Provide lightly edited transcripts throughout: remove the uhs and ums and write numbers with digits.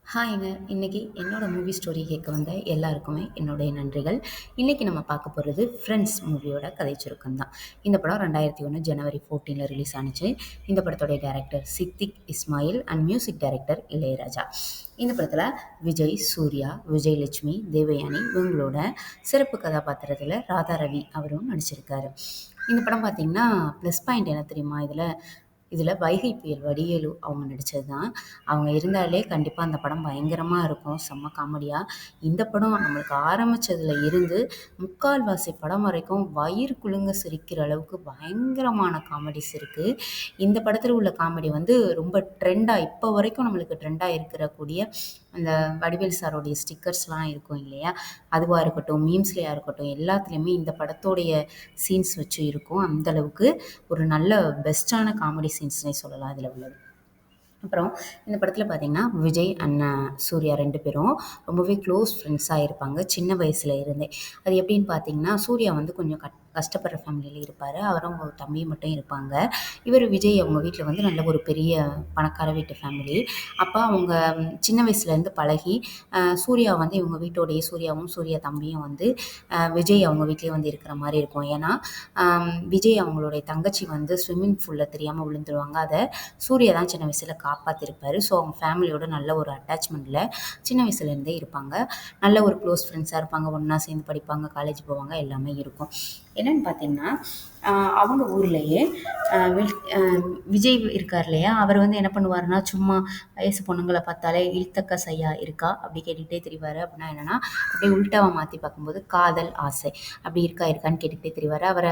ஹாய்ங்க. இன்னைக்கு என்னோட movie story கேட்க வந்த எல்லாருக்குமே என்னுடைய நன்றிகள். இன்னைக்கு நம்ம பார்க்க போறது ஃப்ரெண்ட்ஸ் மூவியோட கதை சுருக்கம் தான். இந்த படம் 2001 ஜனவரி 14ல ரிலீஸ் ஆனுச்சு. இந்த படத்தோட director Siddique Ismail and music director Ilaiyaraaja. இந்த படத்துல விஜய், சூர்யா, விஜயலட்சுமி, தேவயானி இவங்களோட சிறப்பு கதாபாத்திரத்துல ராதா ரவி அவரும் நடிச்சிருக்காரு. இந்த படம் பார்த்தீங்கன்னா, ப்ளஸ் பாயிண்ட் என்ன தெரியுமா இதுல? இதுல வைகை புயல் வடிவேலு அவங்க நடிச்சது தான். அவங்க இருந்தாலே கண்டிப்பா அந்த படம் பயங்கரமா இருக்கும். செம்ம காமெடியா. இந்த படம் நம்மளுக்கு ஆரம்பிச்சதுல இருந்து முக்கால்வாசி படம் வரைக்கும் வயிறு குலுங்க சிரிக்கிற அளவுக்கு பயங்கரமான காமெடிஸ் இருக்கு. இந்த படத்துல உள்ள காமெடி வந்து ரொம்ப ட்ரெண்டா இப்போ வரைக்கும் நம்மளுக்கு ட்ரெண்டா இருக்கக்கூடிய அந்த வடிவேல் சாரோடைய ஸ்டிக்கர்ஸ்லாம் இருக்கும் இல்லையா? அதுவா இருக்கட்டும், மீம்ஸ்லயா இருக்கட்டும், எல்லாத்துலயுமே இந்த படத்தோடைய சீன்ஸ் வச்சு இருக்கும். அந்த அளவுக்கு ஒரு நல்ல பெஸ்ட்டான காமெடி சீன்ஸ்னே சொல்லலாம் இதுல உள்ளது. அப்புறம் இந்த படத்துல பார்த்தீங்கன்னா, விஜய் அண்ட் சூர்யா 2 பேரும் ரொம்பவே க்ளோஸ் ஃப்ரெண்ட்ஸா இருப்பாங்க, சின்ன வயசுல இருந்தே. அது எப்படின்னு பார்த்தீங்கன்னா, சூர்யா வந்து கொஞ்சம் கஷ்டப்படுற ஃபேமிலியில இருப்பாரு. அவரும் அவங்க தம்பி மட்டும் இருப்பாங்க. இவரு விஜய் அவங்க வீட்ல வந்து நல்ல ஒரு பெரிய பணக்கார வீட்டு ஃபேமிலி. அப்ப அவங்க சின்ன வயசுலேருந்து பழகி, சூர்யா வந்து இவங்க வீட்டோடயே சூர்யாவும், சூர்யா தம்பியும் வந்து விஜய் அவங்க வீட்லயே வந்து இருக்கிற மாரி இருக்கும். ஏன்னா, விஜய் அவங்களுடைய தங்கச்சி வந்து ஸ்விம்மிங் பூல்ல தெரியாம விழுந்துருவாங்க. அத சூர்யா தான் சின்ன வயசுல காப்பாத்திருப்பாரு. ஸோ, அவங்க ஃபேமிலியோட நல்ல ஒரு அட்டாச்மெண்ட்ல சின்ன வயசுலேருந்தே இருப்பாங்க. நல்ல ஒரு க்ளோஸ் ஃப்ரெண்ட்ஸா இருப்பாங்க. ஒண்ணா சேர்ந்து படிப்பாங்க, காலேஜ் போவாங்க, எல்லாமே இருக்கும். என்னன்னு பார்த்தீங்கன்னா, அவங்க ஊர்லயே விஜய் இருக்கார் இல்லையா? அவர் வந்து என்ன பண்ணுவாருன்னா, சும்மா வயசு பொண்ணுங்கள பார்த்தாலே "இல்தக்க சையா இருக்கா?" அப்படி கேட்டுக்கிட்டே திரிவாரு. அப்படின்னா என்னன்னா, அப்படியே உல்டாவா மாத்தி பார்க்கும்போது காதல், ஆசை அப்படி இருக்கான்னு கேட்டுக்கிட்டே திரிவாரு. அவர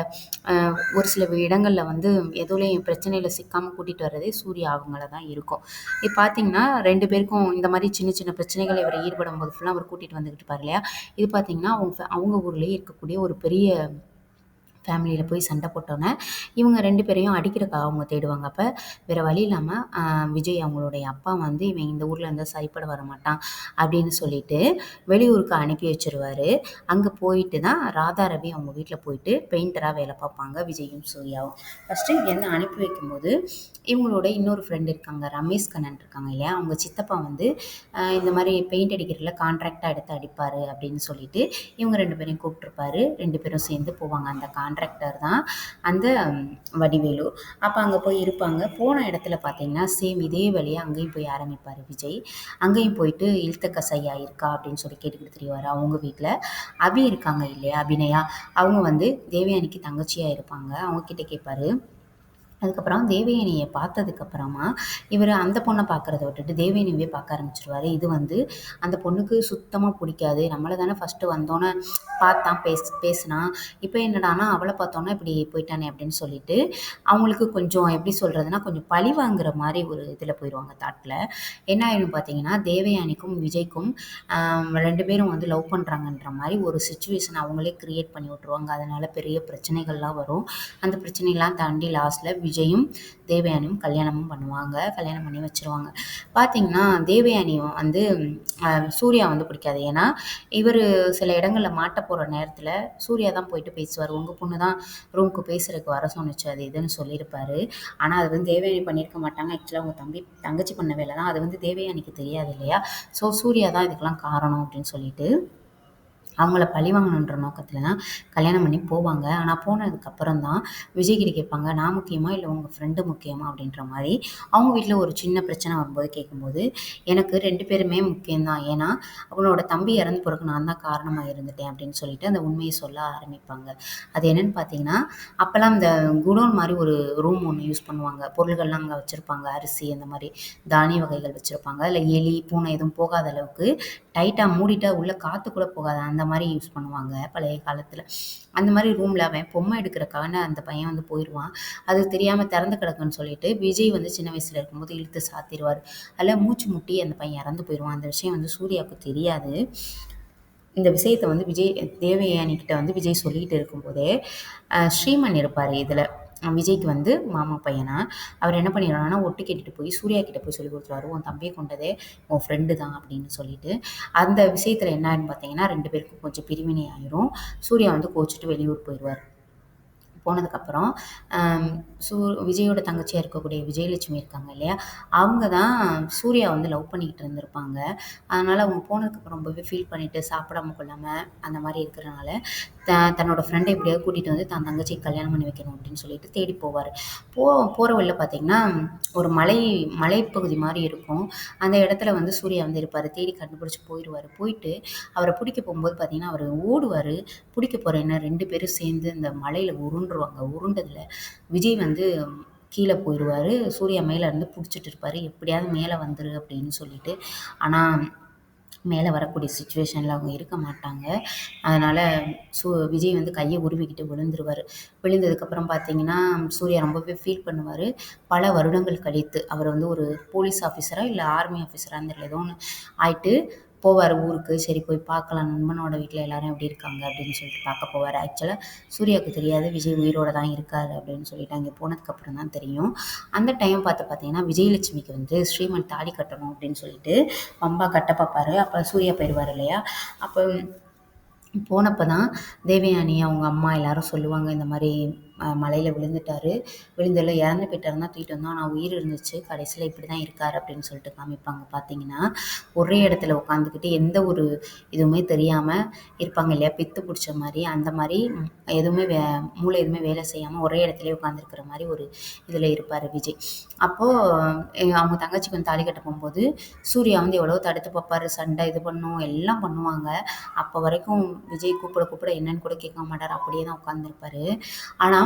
ஒரு சில இடங்கள்ல வந்து எதுலயும் பிரச்சனையில சிக்காம கூட்டிட்டு வர்றதே சூர்யா அவங்கள தான் இருக்கும். இது பார்த்தீங்கன்னா 2 பேருக்கும் இந்த மாரி சின்ன சின்ன பிரச்சனைகள் இவரு ஈடுபடும்போது ஃபுல்லா அவர் கூட்டிட்டு வந்துகிட்டு இருப்பாரு இல்லையா? இது பார்த்தீங்கன்னா, அவங்க ஊர்லயே இருக்கக்கூடிய ஒரு பெரிய ஃபேமிலியில போய் சண்டை போட்டோன்னே, இவங்க 2 பேரையும் அடிக்கிறதுக்காக அவங்க தேடுவாங்க. அப்ப வேற வழி இல்லாம விஜய் அவங்களுடைய அப்பா வந்து, "இவன் இந்த ஊர்ல இருந்தா சரிப்பட வரமாட்டான்" அப்படின்னு சொல்லிட்டு வெளியூருக்கு அனுப்பி வச்சுருவாரு. அங்க போயிட்டு தான் ராதா ரவி அவங்க வீட்ல போயிட்டு பெயிண்டரா வேலை பார்ப்பாங்க விஜயும், சூர்யாவும். ஃபர்ஸ்ட்டு இங்கேருந்து அனுப்பி வைக்கும்போது, இவங்களோட இன்னொரு ஃப்ரெண்ட் இருக்காங்க, ரமேஷ் கண்ணன் இருக்காங்க இல்லையா? அவங்க சித்தப்பா வந்து இந்த மாரி பெயிண்ட் அடிக்கிறதுல கான்ட்ராக்ட்டா எடுத்து அடிப்பாரு அப்படின்னு சொல்லிட்டு, இவங்க 2 பேரையும் கூப்பிட்டுருப்பாரு. 2 பேரும் சேர்ந்து போவாங்க. அந்த கான்ட்ராக்டர் தான் அந்த வடிவேலு. அப்ப அங்க போய் இருப்பாங்க. போன இடத்துல பார்த்தீங்கன்னா, சேம் இதே வேலைய அங்கேயும் போய் ஆரம்பிப்பாரு விஜய். அங்கேயும் போயிட்டு "இல்தக்க சையா இருக்கா?" அப்படின்னு சொல்லி கேட்டுக்கிட்டு திரிவாரு அவங்க வீட்ல. அபி இருக்காங்க இல்லையா? அபிநயா. அவங்க வந்து தேவயானிக்கு தங்கச்சியா இருப்பாங்க. அவங்க கிட்ட கேட்பாரு. அதுக்கப்புறம் தேவயானிய பார்த்ததுக்கப்புறமா, இவரு அந்த பொண்ண பார்க்கறத விட்டுட்டு தேவயானியவே பார்க்க ஆரம்பிச்சுருவாரு. இது வந்து அந்த பொண்ணுக்கு சுத்தமா புடிக்காது. நம்மள தானே ஃபர்ஸ்ட்டு வந்தோனே பார்த்தான், பேசுனான். இப்ப என்னடான்னா, அவள பார்த்தோன்னே இப்படி போயிட்டானே அப்படின்னு சொல்லிட்டு, அவங்களுக்கு கொஞ்சம் எப்படி சொல்றதுன்னா, கொஞ்சம் பழி வாங்குற மாரி ஒரு இதில போயிருவாங்க தாட்ல. என்ன ஆயிடும் பார்த்தீங்கன்னா, தேவயானிக்கும், விஜய்க்கும் 2 பேரும் வந்து லவ் பண்றாங்கன்ற மாரி ஒரு சிச்சுவேஷன் அவங்களே கிரியேட் பண்ணி விட்டுருவாங்க. அதனால பெரிய பிரச்சனைகள்லாம் வரும். அந்த பிரச்சனையெல்லாம் தாண்டி லாஸ்ட்ல விஜயும், தேவயானியும் கல்யாணமும் பண்ணுவாங்க. கல்யாணம் பண்ணி வச்சுருவாங்க. பார்த்தீங்கன்னா, தேவயானியும் வந்து சூர்யா வந்து பிடிக்காது. ஏன்னா, இவரு சில இடங்கள்ல மாட்ட போற நேரத்தில சூர்யா தான் போயிட்டு பேசுவாரு. "உங்க பொண்ணு தான் ரூமுக்கு பேசுறதுக்கு வர சொன்னுச்சு." அது இதுன்னு சொல்லியிருப்பாரு. ஆனா, அது வந்து தேவயானி பண்ணியிருக்க மாட்டாங்க. ஆக்சுவலா அவங்க தங்கச்சி பண்ண வேலை தான். அது வந்து தேவயானிக்கு தெரியாது இல்லையா? ஸோ, சூர்யா தான் இதுக்கெல்லாம் காரணம் அப்படின்னு சொல்லிட்டு அவங்கள பழிவாங்கணுன்ற நோக்கத்துல தான் கல்யாணம் பண்ணி போவாங்க. ஆனா போனதுக்கப்புறம் தான் விஜய் கிட்ட கேட்பாங்க, "நான் முக்கியமா? இல்ல உங்க ஃப்ரெண்டு முக்கியமா?" அப்படின்ற மாரி. அவங்க வீட்ல ஒரு சின்ன பிரச்சனை வரும்போது கேட்கும்போது, "எனக்கு 2 பேருமே முக்கியம் தான். ஏன்னா, அவளோட தம்பி இறந்து போறதுக்கு நான் தான் காரணமா இருந்துட்டேன்." அப்படின்னு சொல்லிட்டு அந்த உண்மைய சொல்ல ஆரம்பிப்பாங்க. அது என்னன்னு பார்த்தீங்கன்னா, அப்பலாம் இந்த குடோன் மாரி ஒரு ரூம் ஒண்ணு யூஸ் பண்ணுவாங்க. பொருள்கள்லாம் அங்க வச்சிருப்பாங்க. அரிசி அந்த மாரி தானிய வகைகள் வச்சிருப்பாங்க. அதில எலி, பூனை எதுவும் போகாத அளவுக்கு டைட்டா மூடிட்டா உள்ள காத்து கூட போகாது. அந்த மாரி யூஸ் பண்ணுவாங்க பழைய காலத்துல. அந்த மாரி ரூம்ல அவன் பொம்மை எடுக்கிறக்கான அந்த பையன் வந்து போயிருவான். அது தெரியாம திறந்து கிடக்குன்னு சொல்லிட்டு, விஜய் வந்து சின்ன வயசுல இருக்கும்போது இழுத்து சாத்திருவாரு. அதில மூச்சு முட்டி அந்த பையன் இறந்து போயிருவான். அந்த விஷயம் வந்து சூர்யாவுக்கு தெரியாது. இந்த விஷயத்த வந்து தேவயானி கிட்ட வந்து விஜய் சொல்லிட்டு இருக்கும்போதே, ஸ்ரீமன் இருப்பாரு இதுல. விஜய்க்கு வந்து மாமா பையனா. அவர் என்ன பண்ணிருவாருன்னா, ஒட்டு கேட்டுட்டு போய் சூர்யா கிட்ட போய் சொல்லிக் குடுத்துருவாரு. "உன் தம்பிய கொன்னதே உன் ஃப்ரெண்டு தான்" அப்படின்னு சொல்லிட்டு. அந்த விஷயத்துல என்ன ஆயிடும்னு பார்த்தீங்கன்னா, 2 பேருக்கும் கொஞ்சம் பிரிவினை ஆயிரும். சூர்யா வந்து கோவிச்சுட்டு வெளியூர் போயிருவாரு. போனதுக்கப்புறம் அம் சூ விஜயோட தங்கச்சியா இருக்கக்கூடிய விஜயலட்சுமி இருக்காங்க இல்லையா? அவங்க தான் சூர்யா வந்து லவ் பண்ணிக்கிட்டு இருந்திருப்பாங்க. அதனால அவங்க போனதுக்கப்புறம் ரொம்பவே ஃபீல் பண்ணிட்டு சாப்பிடாம கொள்ளாம அந்த மாரி இருக்கிறனால, த தன்னோட ஃப்ரெண்ட எப்படியாவது கூட்டிட்டு வந்து தன் தங்கச்சிக்கு கல்யாணம் பண்ணி வைக்கணும் அப்படின்னு சொல்லிட்டு தேடி போவாரு. போ போற வழில பார்த்தீங்கன்னா, ஒரு மலைப்பகுதி மாரி இருக்கும். அந்த இடத்துல வந்து சூர்யா வந்து இருப்பாரு. தேடி கண்டுபிடிச்சு போயிருவாரு. போயிட்டு அவர புடிக்க போம்போது பார்த்தீங்கன்னா, அவரு ஓடுவாரு. புடிக்க போறேன்னு 2 பேரும் சேர்ந்து இந்த மலையில உருண்டுருவாங்க. உருண்டதுல விஜய் வந்து கீழ போயிருவாரு. சூர்யா மேல இருந்து புடிச்சிட்டு இருப்பாரு. "எப்படியாவது மேல வந்துரு" அப்படின்னு சொல்லிட்டு. ஆனா, மேல வரக்கூடிய சிச்சுவேஷன்ல அவங்க இருக்க மாட்டாங்க. அதனால விஜய் வந்து கைய உருவிக்கிட்டு விழுந்துருவாரு. விழுந்ததுக்கப்புறம் பார்த்தீங்கன்னா, சூர்யா ரொம்பவே ஃபீல் பண்ணுவாரு. பல வருடங்கள் கழித்து அவர் வந்து ஒரு போலீஸ் ஆஃபீஸரா இல்ல ஆர்மி ஆஃபீஸரான்னு தெரியல. ஏதோ ஒண்ணு ஆயிட்டு போவாரு ஊருக்கு. சரி போய் பார்க்கலாம் நண்பனோட வீட்ல எல்லாரும் எப்படி இருக்காங்க அப்படின்னு சொல்லிட்டு பார்க்க போவாரு. ஆக்சுவலா சூர்யாவுக்கு தெரியாது விஜய் உயிரோட தான் இருக்காரு அப்படின்னு சொல்லிட்டு. அங்கே போனதுக்கப்புறம் தான் தெரியும். அந்த டைம் பார்த்து பார்த்தீங்கன்னா, விஜயலட்சுமிக்கு வந்து ஸ்ரீமன் தாலி கட்டணும் அப்படின்னு சொல்லிட்டு வம்பா கட்ட பார்ப்பாரு. அப்ப சூர்யா போயிருவாரு இல்லையா? அப்ப போனப்ப தான் தேவயானி, அவங்க அம்மா எல்லாரும் சொல்லுவாங்க, இந்த மாரி மலையில விழுந்துட்டாரு. விழுந்ததில இறந்து போயிட்டாருன்னு தான் தூக்கிட்டு வந்தோம். ஆனா உயிர் இருந்துச்சு. கடைசியில இப்படி தான் இருக்காரு அப்படின்னு சொல்லிட்டு காமிப்பாங்க. பார்த்தீங்கன்னா, ஒரே இடத்துல உட்காந்துக்கிட்டு எந்த ஒரு இதுவுமே தெரியாம இருப்பாங்க இல்லையா? பித்து புடிச்ச மாரி, அந்த மாரி எதுவுமே மூளை எதுவுமே வேலை செய்யாம ஒரே இடத்துலயே உட்காந்துருக்கிற மாரி ஒரு இதில இருப்பாரு விஜய். அப்போ அவங்க தங்கச்சிக்கு வந்து தாலி கட்ட போம்போது, சூர்யா வந்து எவ்வளவோ தடுத்து பார்ப்பாரு. சண்டை இது பண்ணும், எல்லாம் பண்ணுவாங்க. அப்போ வரைக்கும் விஜய் கூப்பிட கூப்பிட என்னன்னு கூட கேட்க மாட்டாரு. அப்படியே தான் உட்காந்துருப்பாரு. ஆனா,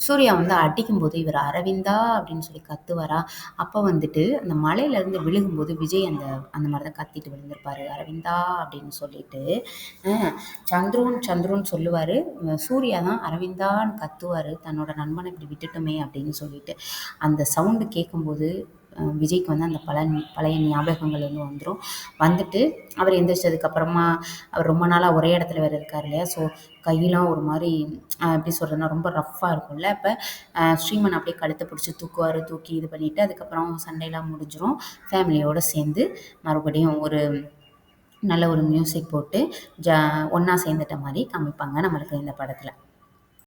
சூர்யா வந்து அடிக்கும்போது இவர் அரவிந்தா அப்படின்னு சொல்லி கத்துவாரா, அப்ப வந்துட்டு அந்த மலையிலேருந்து விழுகும்போது விஜய் அந்த அந்த மாரி தான் கத்திட்டு விழுந்திருப்பாரு. அரவிந்தா அப்படின்னு சொல்லிட்டு. அ சந்துருன்னு சொல்லுவாரு. சூர்யா தான் அரவிந்தான்னு கத்துவாரு. தன்னோட நண்பன இப்படி விட்டுட்டோமே அப்படின்னு சொல்லிட்டு. அந்த சவுண்டு கேட்கும்போது விஜய்க்கு வந்து அந்த பழைய ஞாபகங்கள் வந்து வந்துரும். வந்துட்டு அவர் எந்திரிச்சதுக்கு அப்புறமா அவர் ரொம்ப நாளா ஒரே இடத்துல வேற இருக்காரு இல்லையா? ஸோ கையெல்லாம் ஒரு மாரி எப்படி சொல்றதுன்னா, ரொம்ப ரஃப்பா இருக்கும்ல. அப்ப ஸ்ரீமன் அப்படியே கழுத்த பிடிச்சு தூக்குவாரு. தூக்கி இது பண்ணிட்டு, அதுக்கப்புறம் சண்டைலாம் முடிஞ்சிரும். ஃபேமிலியோட சேர்ந்து மறுபடியும் ஒரு நல்ல ஒரு மியூசிக் போட்டு ஒண்ணா சேர்ந்துட்ட மாரி காமிப்பாங்க நம்மளுக்கு இந்த படத்துல.